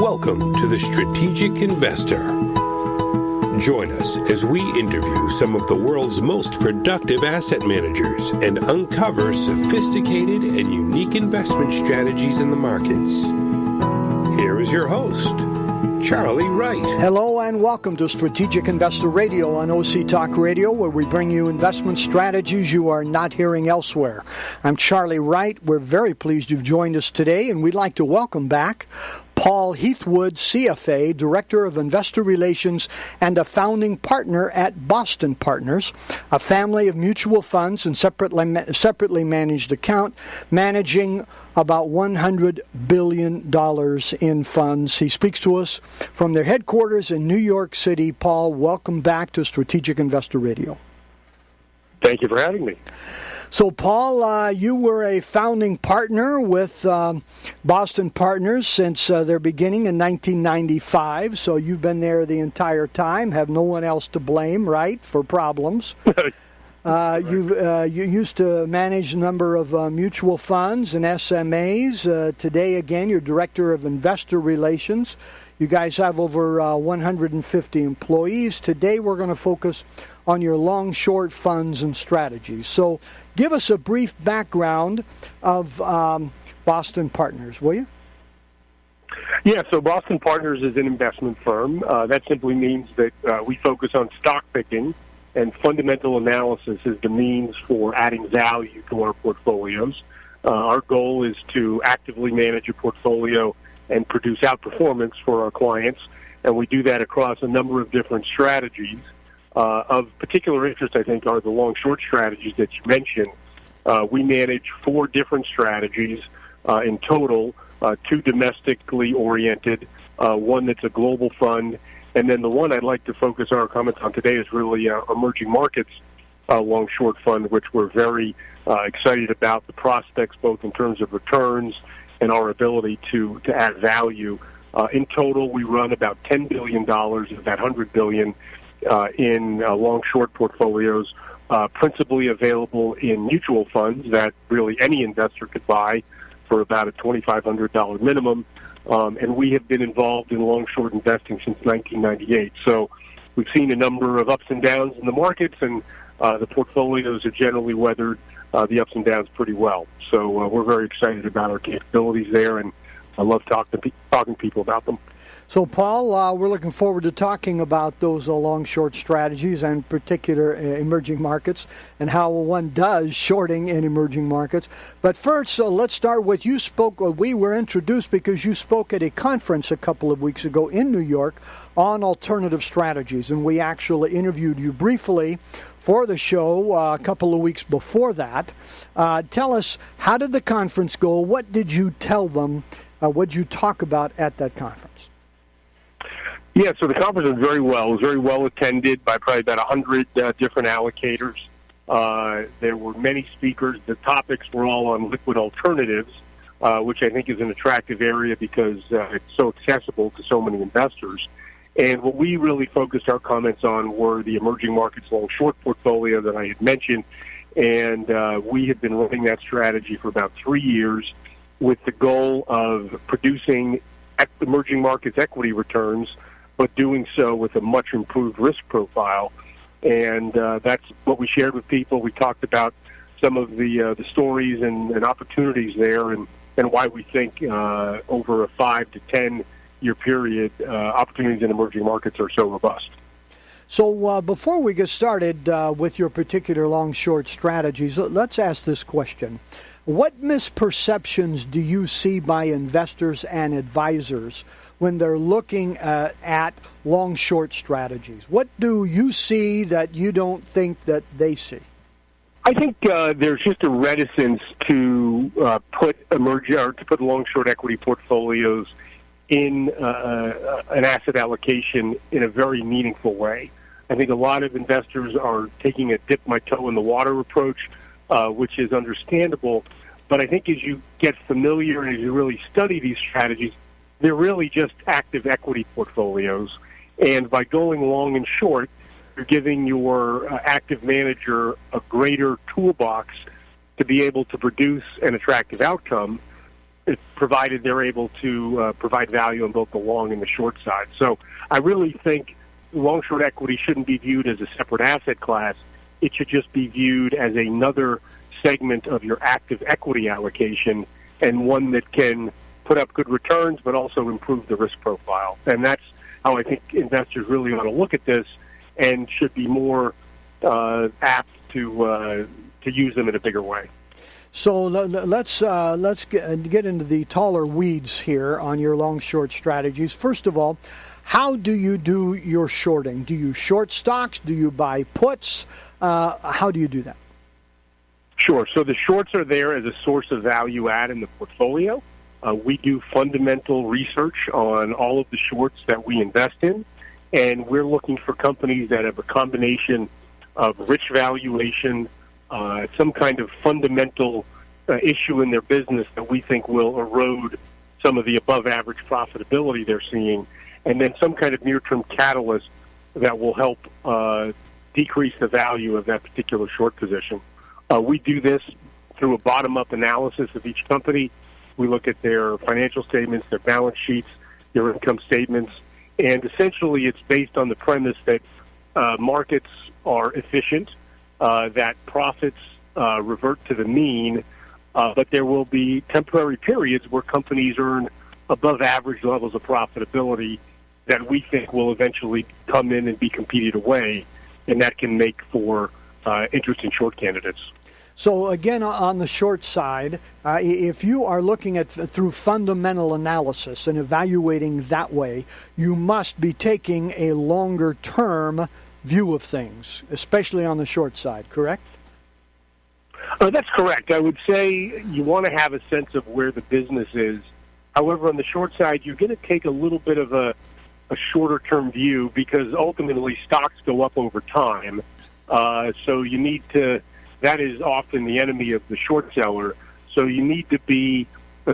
Welcome to the Strategic Investor. Join us as we interview some of the world's most productive asset managers and uncover sophisticated and unique investment strategies in the markets. Here is your host, Charlie Wright. Hello and welcome to Strategic Investor Radio on OC Talk Radio, where we bring you investment strategies you are not hearing elsewhere. I'm Charlie Wright. We're very pleased you've joined us today, and we'd like to welcome back Paul Heathwood, CFA, Director of Investor Relations and a founding partner at Boston Partners, a family of mutual funds and separately managed account, managing about $100 billion in funds. He speaks to us from their headquarters in New York City. Paul, welcome back to Strategic Investor Radio. Thank you for having me. So, Paul, you were a founding partner with Boston Partners since their beginning in 1995. So you've been there the entire time, have no one else to blame, right, for problems. You used to manage a number of mutual funds and SMAs. Today, again, you're Director of Investor Relations. You guys have over 150 employees. Today, we're going to focus on your long-short funds and strategies. So give us a brief background of Boston Partners, will you? Yeah, so Boston Partners is an investment firm. That simply means that we focus on stock picking, and fundamental analysis is the means for adding value to our portfolios. Our goal is to actively manage a portfolio and produce outperformance for our clients, and we do that across a number of different strategies. Of particular interest, I think, are the long-short strategies that you mentioned. We manage 4 different strategies in total, 2 domestically oriented, one that's a global fund, and then the one I'd like to focus our comments on today is really emerging markets long-short fund, which we're very excited about the prospects, both in terms of returns and our ability to add value. In total, we run about $10 billion of that $100 billion in long-short portfolios, principally available in mutual funds that really any investor could buy for about a $2,500 minimum. And we have been involved in long-short investing since 1998. So we've seen a number of ups and downs in the markets, and the portfolios have generally weathered the ups and downs pretty well. So we're very excited about our capabilities there, and I love talking to people about them. So, Paul, we're looking forward to talking about those long-short strategies and in particular emerging markets and how one does shorting in emerging markets. But first, let's start with you spoke. We were introduced because you spoke at a conference a couple of weeks ago in New York on alternative strategies, and we actually interviewed you briefly for the show a couple of weeks before that. Tell us, how did the conference go? What did you tell them? What did you talk about at that conference? Yeah, so the conference was very well. It was very well attended by probably about 100 different allocators. There were many speakers. The topics were all on liquid alternatives, which I think is an attractive area because it's so accessible to so many investors. And what we really focused our comments on were the emerging markets long-short portfolio that I had mentioned. And we had been running that strategy for about 3 years with the goal of producing emerging markets equity returns, but doing so with a much improved risk profile. And that's what we shared with people. We talked about some of the stories and opportunities there and why we think over a 5 to 10 year period, opportunities in emerging markets are so robust. So before we get started with your particular long-short strategies, let's ask this question. What misperceptions do you see by investors and advisors when they're looking at long-short strategies? What do you see that you don't think that they see? I think there's just a reticence to put long-short equity portfolios in an asset allocation in a very meaningful way. I think a lot of investors are taking a dip my toe in the water approach, which is understandable. But I think as you get familiar and as you really study these strategies, they're really just active equity portfolios. And by going long and short, you're giving your active manager a greater toolbox to be able to produce an attractive outcome. provided they're able to provide value on both the long and the short side. So I really think long-short equity shouldn't be viewed as a separate asset class. It should just be viewed as another segment of your active equity allocation, and one that can put up good returns but also improve the risk profile. And that's how I think investors really ought to look at this, and should be more apt to use them in a bigger way. So let's get into the taller weeds here on your long-short strategies. First of all, how do you do your shorting? Do you short stocks? Do you buy puts? How do you do that? Sure. So the shorts are there as a source of value add in the portfolio. We do fundamental research on all of the shorts that we invest in, and we're looking for companies that have a combination of rich valuation, some kind of fundamental issue in their business that we think will erode some of the above-average profitability they're seeing, and then some kind of near-term catalyst that will help decrease the value of that particular short position. We do this through a bottom-up analysis of each company. We look at their financial statements, their balance sheets, their income statements, and essentially it's based on the premise that markets are efficient, that profits revert to the mean, but there will be temporary periods where companies earn above average levels of profitability that we think will eventually come in and be competed away, and that can make for interesting short candidates. So again, on the short side, if you are looking at through fundamental analysis and evaluating that way, you must be taking a longer-term view of things, especially on the short side, correct? That's correct. I would say you want to have a sense of where the business is. However, on the short side, you're going to take a little bit of a shorter-term view, because ultimately stocks go up over time. So you need to, that is often the enemy of the short seller. So you need to be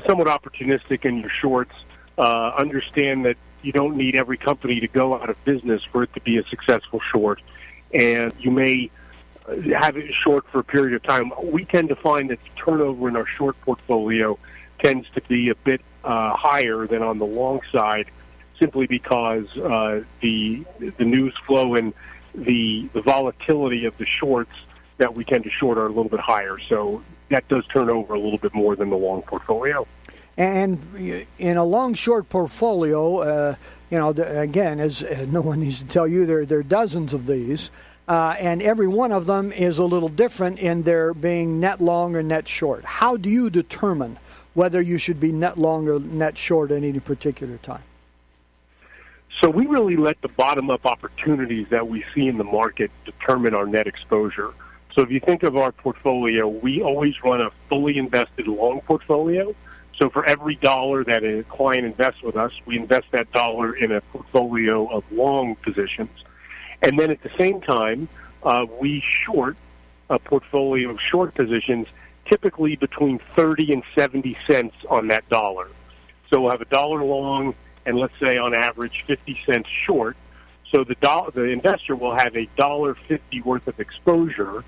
somewhat opportunistic in your shorts, understand that you don't need every company to go out of business for it to be a successful short. And you may have it short for a period of time. We tend to find that the turnover in our short portfolio tends to be a bit higher than on the long side, simply because the news flow and the volatility of the shorts that we tend to short are a little bit higher. So that does turn over a little bit more than the long portfolio. And in a long-short portfolio, again, as no one needs to tell you, there are dozens of these, and every one of them is a little different in their being net long or net short. How do you determine whether you should be net long or net short at any particular time? So we really let the bottom-up opportunities that we see in the market determine our net exposure. So if you think of our portfolio, we always run a fully invested long portfolio. So for every dollar that a client invests with us, we invest that dollar in a portfolio of long positions. And then at the same time, we short a portfolio of short positions, typically between 30 and 70 cents on that dollar. So we'll have a dollar long and let's say on average 50 cents short. So the investor will have a $1.50 worth of exposure,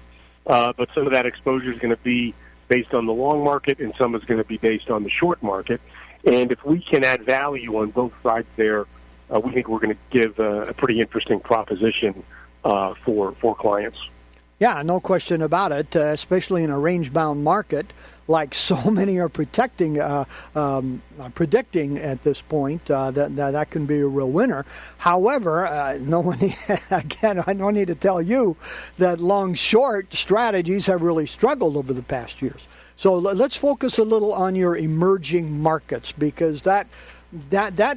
but some of that exposure is going to be based on the long market, and some is going to be based on the short market. And if we can add value on both sides there, we think we're going to give a pretty interesting proposition for clients. Yeah, no question about it, especially in a range-bound market like so many are predicting at this point, that can be a real winner. However, no one, again, I don't need to tell you that long-short strategies have really struggled over the past years. So let's focus a little on your emerging markets, because that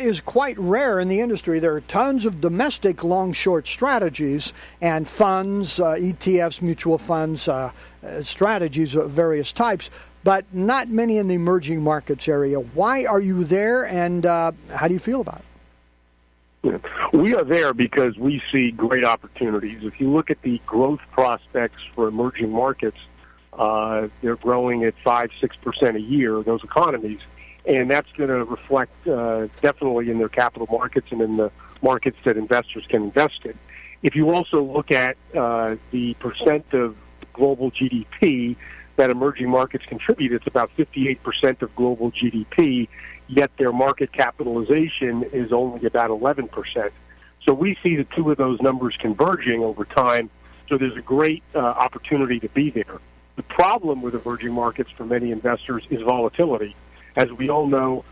is quite rare in the industry. There are tons of domestic long-short strategies and funds, ETFs, mutual funds, strategies of various types, but not many in the emerging markets area. Why are you there, and how do you feel about it? We are there because we see great opportunities. If you look at the growth prospects for emerging markets, they're growing at 5-6% a year, those economies. And that's going to reflect definitely in their capital markets and in the markets that investors can invest in. If you also look at the percent of global GDP that emerging markets contribute. It's about 58% of global GDP, yet their market capitalization is only about 11%. So we see the two of those numbers converging over time, so there's a great opportunity to be there. The problem with emerging markets for many investors is volatility. As we all know,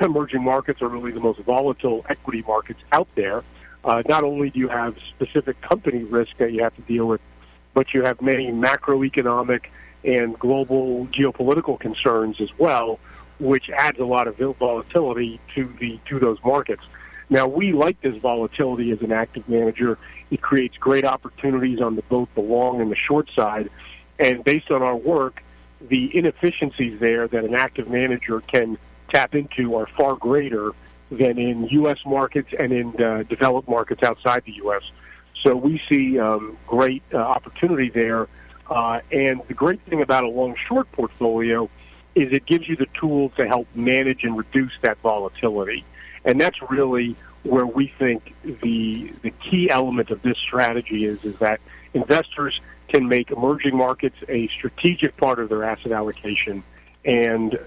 emerging markets are really the most volatile equity markets out there. Not only do you have specific company risk that you have to deal with, but you have many macroeconomic and global geopolitical concerns as well, which adds a lot of volatility to those markets. Now, we like this volatility as an active manager. It creates great opportunities on both the long and the short side. And based on our work, the inefficiencies there that an active manager can tap into are far greater than in U.S. markets and in developed markets outside the U.S. So we see great opportunity there. And the great thing about a long-short portfolio is it gives you the tools to help manage and reduce that volatility. And that's really where we think the key element of this strategy is that investors can make emerging markets a strategic part of their asset allocation. And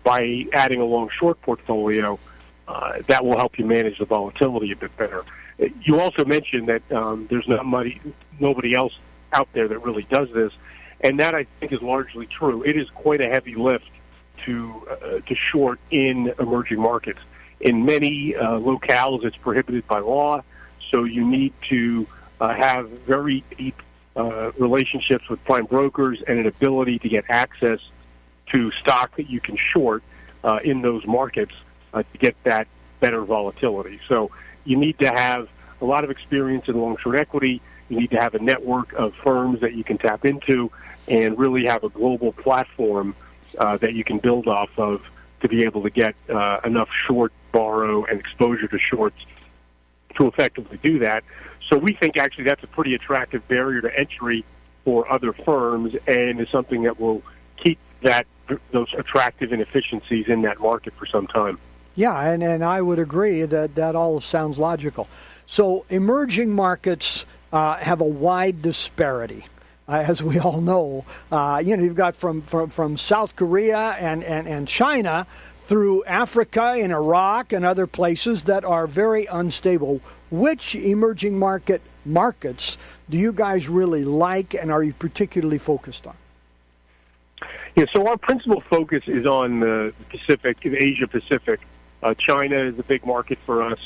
by adding a long-short portfolio, that will help you manage the volatility a bit better. You also mentioned that there's nobody else out there that really does this, and that I think is largely true. It is quite a heavy lift to short in emerging markets. In many locales, it's prohibited by law, so you need to have very deep relationships with prime brokers and an ability to get access to stock that you can short in those markets to get that better volatility. So you need to have a lot of experience in long-short equity. You need to have a network of firms that you can tap into and really have a global platform that you can build off of to be able to get enough short borrow and exposure to shorts to effectively do that. So we think actually that's a pretty attractive barrier to entry for other firms and is something that will keep those attractive inefficiencies in that market for some time. Yeah, and I would agree that all sounds logical. So emerging markets have a wide disparity. As we all know, you've got from South Korea and China through Africa and Iraq and other places that are very unstable. Which emerging markets do you guys really like and are you particularly focused on? Yeah, so our principal focus is on the Pacific, Asia Pacific. China is a big market for us,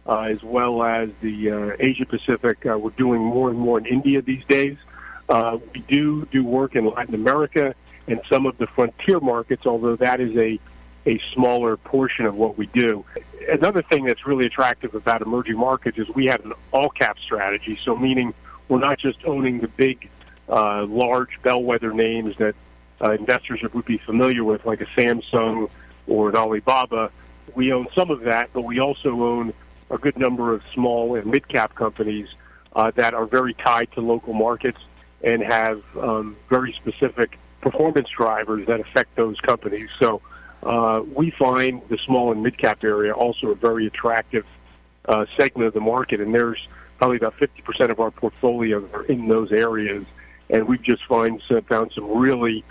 as well as the Asia Pacific. We're doing more and more in India these days. We do work in Latin America and some of the frontier markets, although that is a smaller portion of what we do. Another thing that's really attractive about emerging markets is we have an all-cap strategy, so meaning we're not just owning the big, large bellwether names that investors would be familiar with, like a Samsung or an Alibaba. We own some of that, but we also own a good number of small and mid-cap companies that are very tied to local markets and have very specific performance drivers that affect those companies. So we find the small and mid-cap area also a very attractive segment of the market, and there's probably about 50% of our portfolio are in those areas, and we've just found some really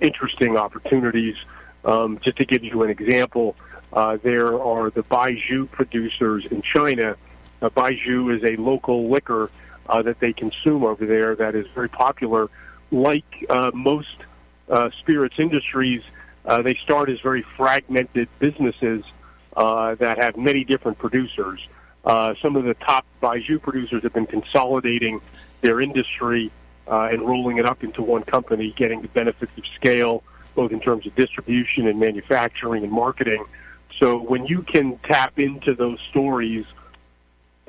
interesting opportunities. Just to give you an example, there are the Baijiu producers in China. Baijiu is a local liquor that they consume over there that is very popular. Like most spirits industries, they start as very fragmented businesses that have many different producers. Some of the top Baijiu producers have been consolidating their industry and rolling it up into one company, getting the benefits of scale, both in terms of distribution and manufacturing and marketing. So when you can tap into those stories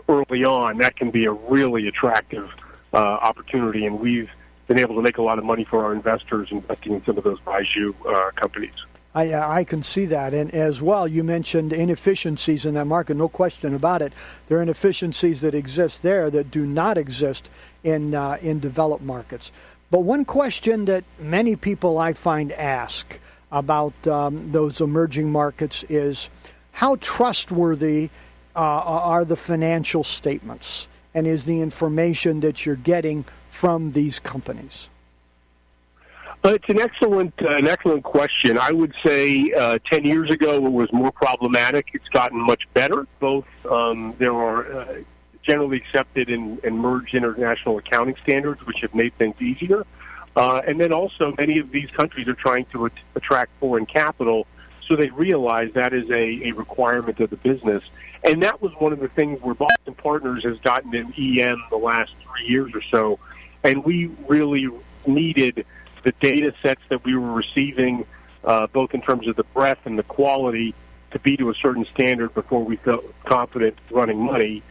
early on, that can be a really attractive opportunity, and we've been able to make a lot of money for our investors investing in some of those Baijiu companies. I can see that. And as well, you mentioned inefficiencies in that market, no question about it. There are inefficiencies that exist there that do not exist in developed markets. But one question that many people I find ask about those emerging markets is how trustworthy are the financial statements and is the information that you're getting from these companies? It's an excellent question. I would say 10 years ago it was more problematic. It's gotten much better. Both there are generally accepted and merged international accounting standards, which have made things easier. And then also many of these countries are trying to attract foreign capital, so they realize that is a requirement of the business. And that was one of the things where Boston Partners has gotten an EM the last 3 years or so. And we really needed the data sets that we were receiving, both in terms of the breadth and the quality, to be to a certain standard before we felt confident running money.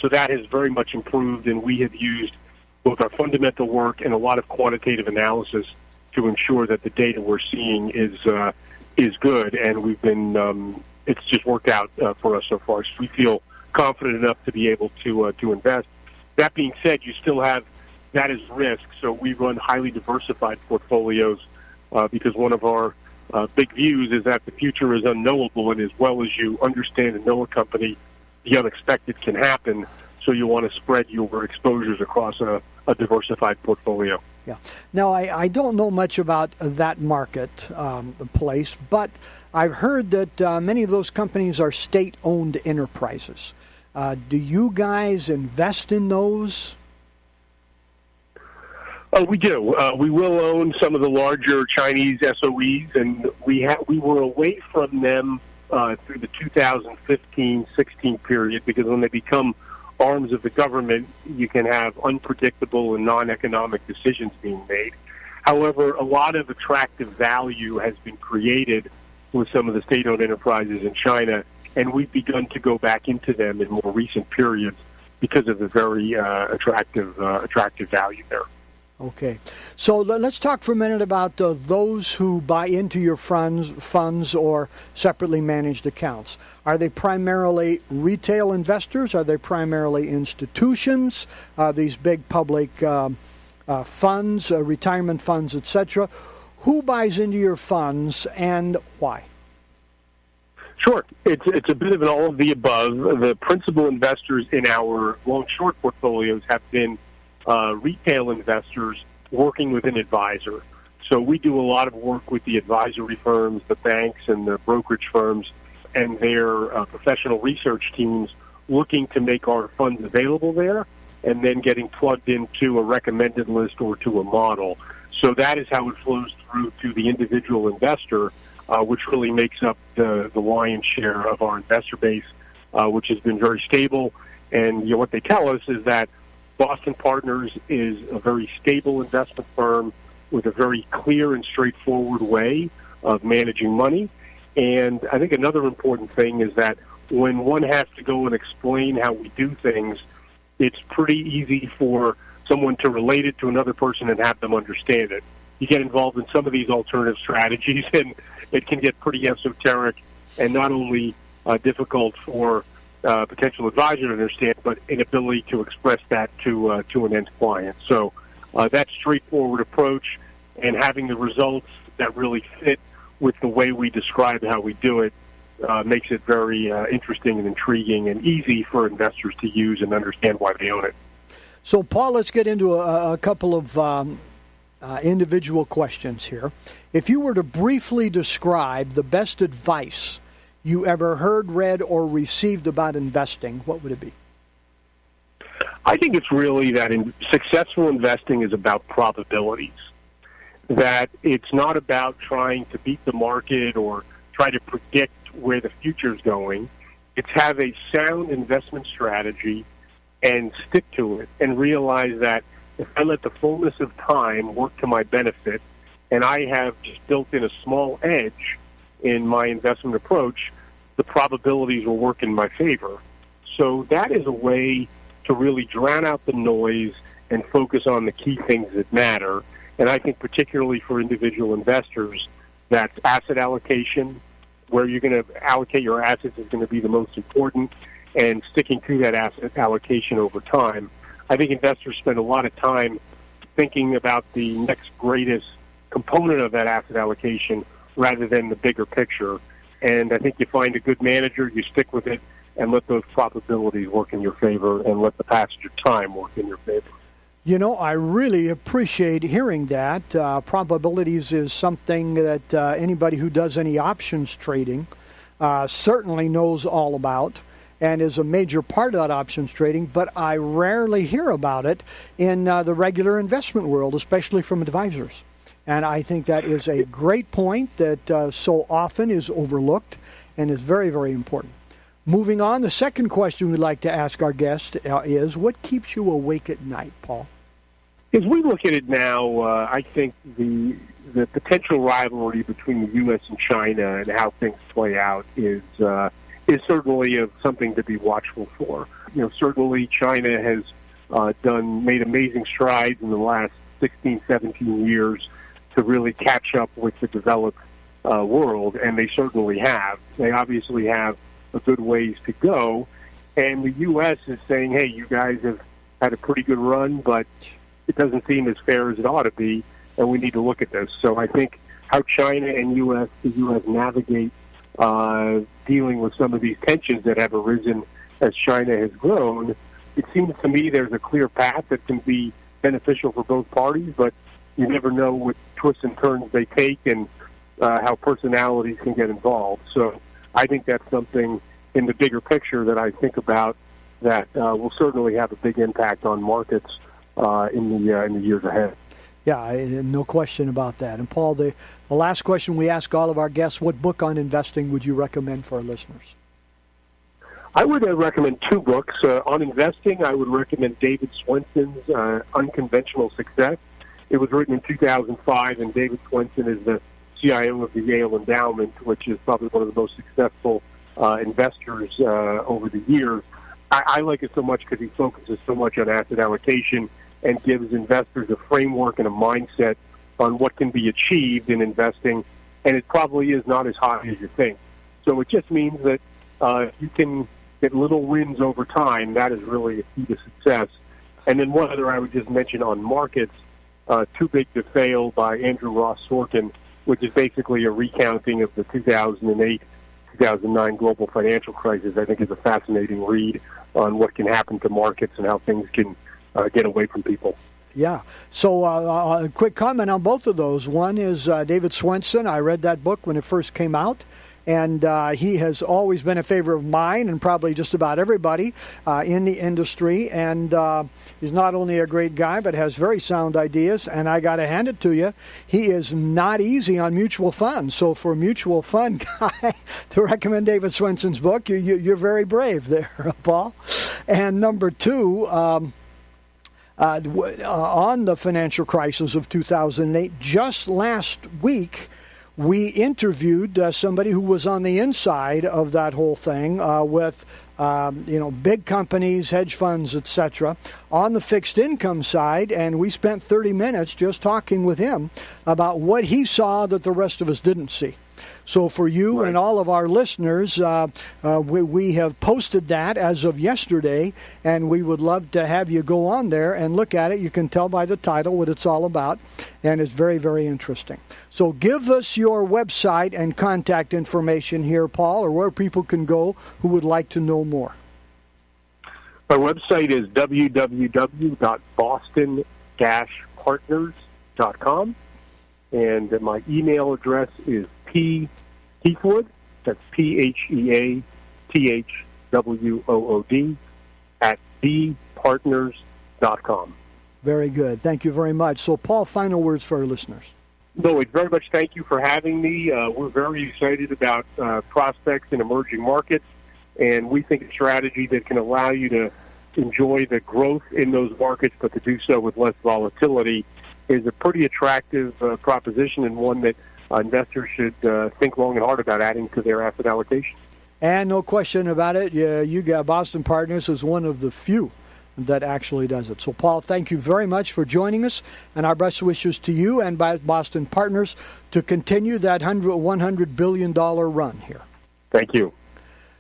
So that has very much improved, and we have used both our fundamental work and a lot of quantitative analysis to ensure that the data we're seeing is good, and we've been it's just worked out for us so far. So we feel confident enough to be able to invest. That being said, you still have that is risk, so we run highly diversified portfolios because one of our big views is that the future is unknowable, and as well as you understand and know a company, the unexpected can happen, so you want to spread your exposures across a diversified portfolio. Yeah. Now, I don't know much about that market, the place, but I've heard that many of those companies are state-owned enterprises. Do you guys invest in those? We do. We will own some of the larger Chinese SOEs, and we were away from them through the 2015-16 period, because when they become arms of the government, you can have unpredictable and non-economic decisions being made. However, a lot of attractive value has been created with some of the state-owned enterprises in China, and we've begun to go back into them in more recent periods because of the very attractive value there. Okay. So let's talk for a minute about those who buy into your funds or separately managed accounts. Are they primarily retail investors? Are they primarily institutions? These big public funds, retirement funds, etc.? Who buys into your funds and why? Sure. It's a bit of an all of the above. The principal investors in our long-short portfolios have been retail investors working with an advisor. So we do a lot of work with the advisory firms, the banks, and the brokerage firms, and their professional research teams looking to make our funds available there, and then getting plugged into a recommended list or to a model. So that is how it flows through to the individual investor, which really makes up the lion's share of our investor base, which has been very stable. And what they tell us is that Boston Partners is a very stable investment firm with a very clear and straightforward way of managing money. And I think another important thing is that when one has to go and explain how we do things, it's pretty easy for someone to relate it to another person and have them understand it. You get involved in some of these alternative strategies, and it can get pretty esoteric and not only difficult for potential advisor to understand, but inability to express that to an end client. So that straightforward approach and having the results that really fit with the way we describe how we do it makes it very interesting and intriguing and easy for investors to use and understand why they own it. So, Paul, let's get into a couple of individual questions here. If you were to briefly describe the best advice you ever heard, read, or received about investing, what would it be? I think it's really that successful investing is about probabilities, that it's not about trying to beat the market or try to predict where the future is going. It's have a sound investment strategy and stick to it and realize that if I let the fullness of time work to my benefit and I have just built in a small edge in my investment approach, the probabilities will work in my favor. So that is a way to really drown out the noise and focus on the key things that matter. And I think particularly for individual investors, that's asset allocation. Where you're going to allocate your assets is going to be the most important, and sticking to that asset allocation over time. I think investors spend a lot of time thinking about the next greatest component of that asset allocation rather than the bigger picture. And I think you find a good manager, you stick with it, and let those probabilities work in your favor and let the passage of time work in your favor. I really appreciate hearing that. Probabilities is something that anybody who does any options trading certainly knows all about and is a major part of that options trading, but I rarely hear about it in the regular investment world, especially from advisors. And I think that is a great point that so often is overlooked and is very, very important. Moving on, the second question we'd like to ask our guest is, what keeps you awake at night, Paul? As we look at it now, I think the potential rivalry between the U.S. and China and how things play out is certainly something to be watchful for. Certainly China has made amazing strides in the last 16, 17 years to really catch up with the developed world, and they certainly have. They obviously have a good ways to go, and the U.S. is saying, hey, you guys have had a pretty good run, but it doesn't seem as fair as it ought to be, and we need to look at this. So I think how China and the U.S. navigate dealing with some of these tensions that have arisen as China has grown, it seems to me there's a clear path that can be beneficial for both parties, but you never know what twists and turns they take and how personalities can get involved. So I think that's something in the bigger picture that I think about that will certainly have a big impact on markets in the years ahead. Yeah, no question about that. And Paul, the last question we ask all of our guests, what book on investing would you recommend for our listeners? I would recommend two books. On investing, I would recommend David Swenson's Unconventional Success. It was written in 2005, and David Swenson is the CIO of the Yale Endowment, which is probably one of the most successful investors over the years. I like it so much because he focuses so much on asset allocation and gives investors a framework and a mindset on what can be achieved in investing, and it probably is not as high as you think. So it just means that if you can get little wins over time, that is really a key to success. And then one other I would just mention on markets, Too Big to Fail by Andrew Ross Sorkin, which is basically a recounting of the 2008-2009 global financial crisis. I think is a fascinating read on what can happen to markets and how things can get away from people. Yeah. So a quick comment on both of those. One is David Swenson. I read that book when it first came out, and he has always been a favorite of mine and probably just about everybody in the industry. And he's not only a great guy, but has very sound ideas. And I got to hand it to you, he is not easy on mutual funds. So for a mutual fund guy to recommend David Swenson's book, you're very brave there, Paul. And number two, on the financial crisis of 2008, just last week, we interviewed somebody who was on the inside of that whole thing with big companies, hedge funds, etc., on the fixed income side, and we spent 30 minutes just talking with him about what he saw that the rest of us didn't see. So for you and all of our listeners, we have posted that as of yesterday, and we would love to have you go on there and look at it. You can tell by the title what it's all about, and it's very, very interesting. So give us your website and contact information here, Paul, or where people can go who would like to know more. Our website is www.boston-partners.com, and my email address is Heathwood, that's PHEATHWOOD, at bpartners.com. Very good. Thank you very much. So, Paul, final words for our listeners. No, very much thank you for having me. We're very excited about prospects in emerging markets, and we think a strategy that can allow you to enjoy the growth in those markets, but to do so with less volatility, is a pretty attractive proposition, and one that investors should think long and hard about adding to their asset allocation. And no question about it, you got Boston Partners is one of the few that actually does it. So, Paul, thank you very much for joining us, and our best wishes to you and Boston Partners to continue that $100 billion run here. Thank you.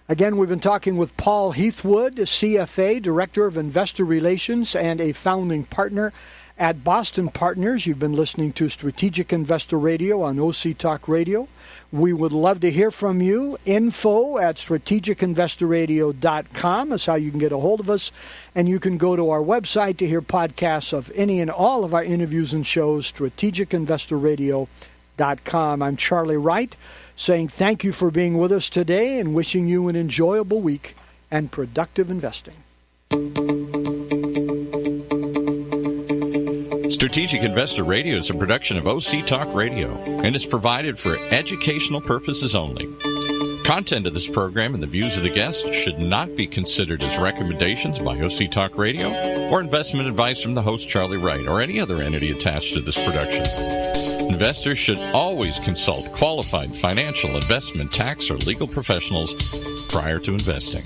Again, we've been talking with Paul Heathwood, CFA, Director of Investor Relations and a founding partner At Boston Partners, you've been listening to Strategic Investor Radio on OC Talk Radio. We would love to hear from you. info@strategicinvestorradio.com is how you can get a hold of us. And you can go to our website to hear podcasts of any and all of our interviews and shows, strategicinvestorradio.com. I'm Charlie Wright, saying thank you for being with us today and wishing you an enjoyable week and productive investing. Strategic Investor Radio is a production of OC Talk Radio and is provided for educational purposes only. Content of this program and the views of the guests should not be considered as recommendations by OC Talk Radio or investment advice from the host Charlie Wright or any other entity attached to this production. Investors should always consult qualified financial, investment, tax, or legal professionals prior to investing.